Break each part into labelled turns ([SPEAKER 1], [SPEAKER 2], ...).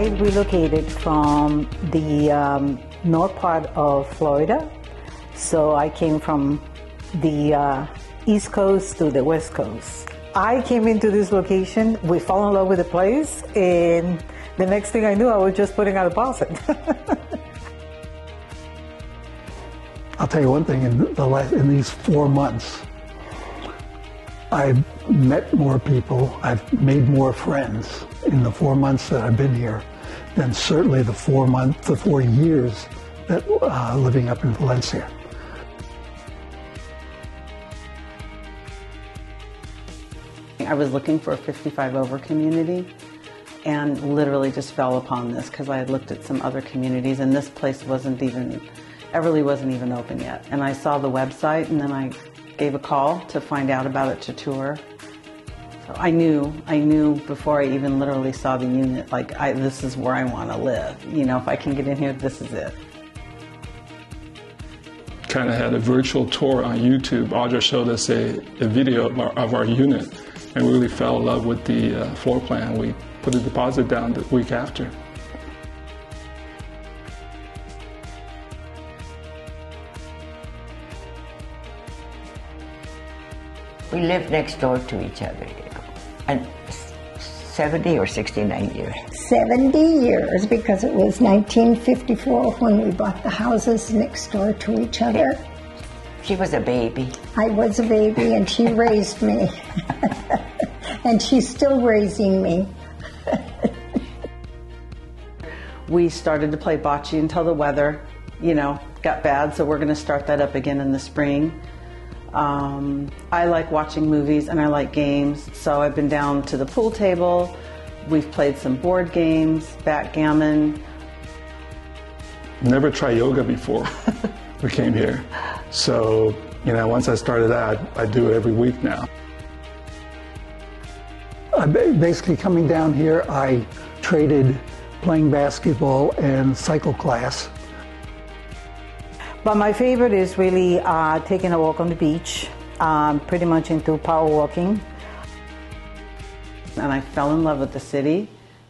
[SPEAKER 1] I relocated from the north part of Florida. So I came from the East Coast to the West Coast. I came into this location, we fell in love with the place, and the next thing I knew, I was just putting out a deposit.
[SPEAKER 2] I'll tell you one thing, in these 4 months, I've met more people, I've made more friends in the 4 months that I've been here than certainly the 4 years that living up in Valencia.
[SPEAKER 3] I was looking for a 55 over community and literally just fell upon this because I had looked at some other communities and this place Everleigh wasn't even open yet. And I saw the website and then I gave a call to find out about it to tour. So I knew before I even literally saw the unit, like this is where I want to live. You know, if I can get in here, this is it.
[SPEAKER 4] Kind of had a virtual tour on YouTube. Audra showed us a video of our unit and we really fell in love with the floor plan. We put a deposit down the week after.
[SPEAKER 5] We lived next door to each other, and 70 or 69 years.
[SPEAKER 6] 70 years, because it was 1954 when we bought the houses next door to each other.
[SPEAKER 5] She was a baby.
[SPEAKER 6] I was a baby, and she raised me. And she's still raising me.
[SPEAKER 3] We started to play bocce until the weather, got bad, so we're going to start that up again in the spring. I like watching movies and I like games, so I've been down to the pool table. We've played some board games, backgammon.
[SPEAKER 4] Never tried yoga before we came here. So, once I started that, I do it every week now.
[SPEAKER 2] Basically coming down here, I traded playing basketball and cycle class.
[SPEAKER 1] But my favorite is really taking a walk on the beach, pretty much into power walking.
[SPEAKER 3] And I fell in love with the city,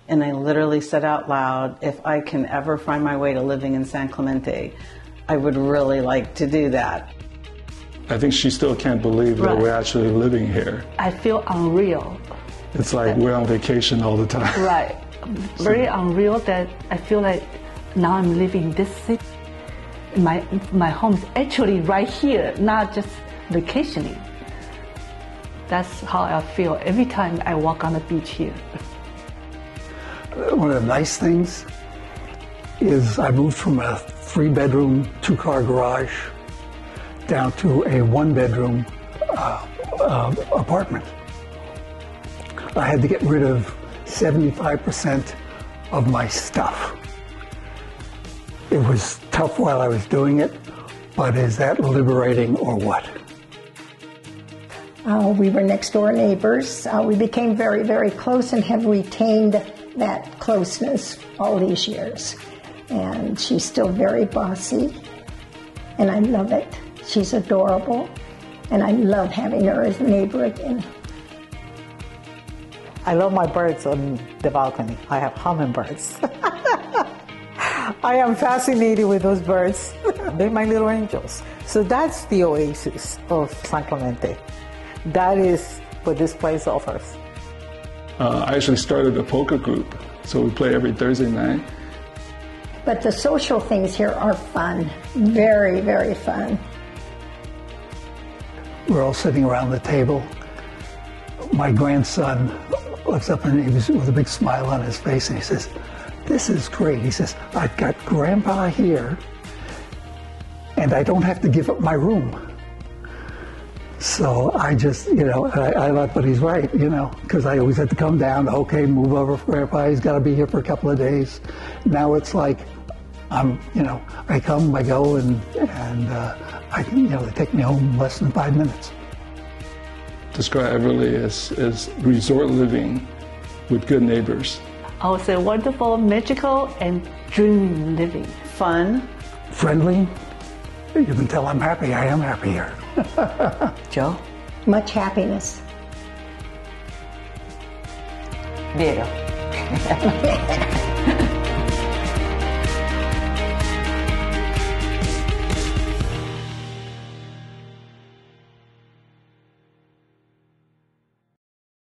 [SPEAKER 3] and I literally said out loud, if I can ever find my way to living in San Clemente, I would really like to do that.
[SPEAKER 4] I think she still can't believe that we're actually living here.
[SPEAKER 7] I feel unreal.
[SPEAKER 4] It's like we're on vacation all the time.
[SPEAKER 7] Right. Very unreal that I feel like now I'm living in this city. My home's actually right here, not just vacationing. That's how I feel every time I walk on the beach here.
[SPEAKER 2] One of the nice things is I moved from a 3-bedroom, 2-car garage down to a 1-bedroom apartment. I had to get rid of 75% of my stuff. It was tough while I was doing it, but is that liberating or what?
[SPEAKER 6] We were next door neighbors. We became very, very close and have retained that closeness all these years. And she's still very bossy, and I love it. She's adorable, and I love having her as a neighbor again.
[SPEAKER 1] I love my birds on the balcony. I have hummingbirds. I am fascinated with those birds. They're my little angels. So that's the oasis of San Clemente. That is what this place offers.
[SPEAKER 4] I actually started a poker group, so we play every Thursday night.
[SPEAKER 6] But the social things here are fun, very, very fun.
[SPEAKER 2] We're all sitting around the table. My grandson looks up and he was with a big smile on his face and he says, "This is great." He says, "I've got Grandpa here and I don't have to give up my room." So I just, I laugh, but he's right, because I always had to come down, okay, move over for Grandpa, he's got to be here for a couple of days. Now it's like, I come, I go, and I can, they take me home in less than 5 minutes.
[SPEAKER 4] Describe Everleigh as resort living with good neighbors.
[SPEAKER 7] I would say wonderful, magical, and dream living.
[SPEAKER 3] Fun.
[SPEAKER 2] Friendly. You can tell I'm happy. I am happy here.
[SPEAKER 5] Joe?
[SPEAKER 6] Much happiness.
[SPEAKER 5] Ditto.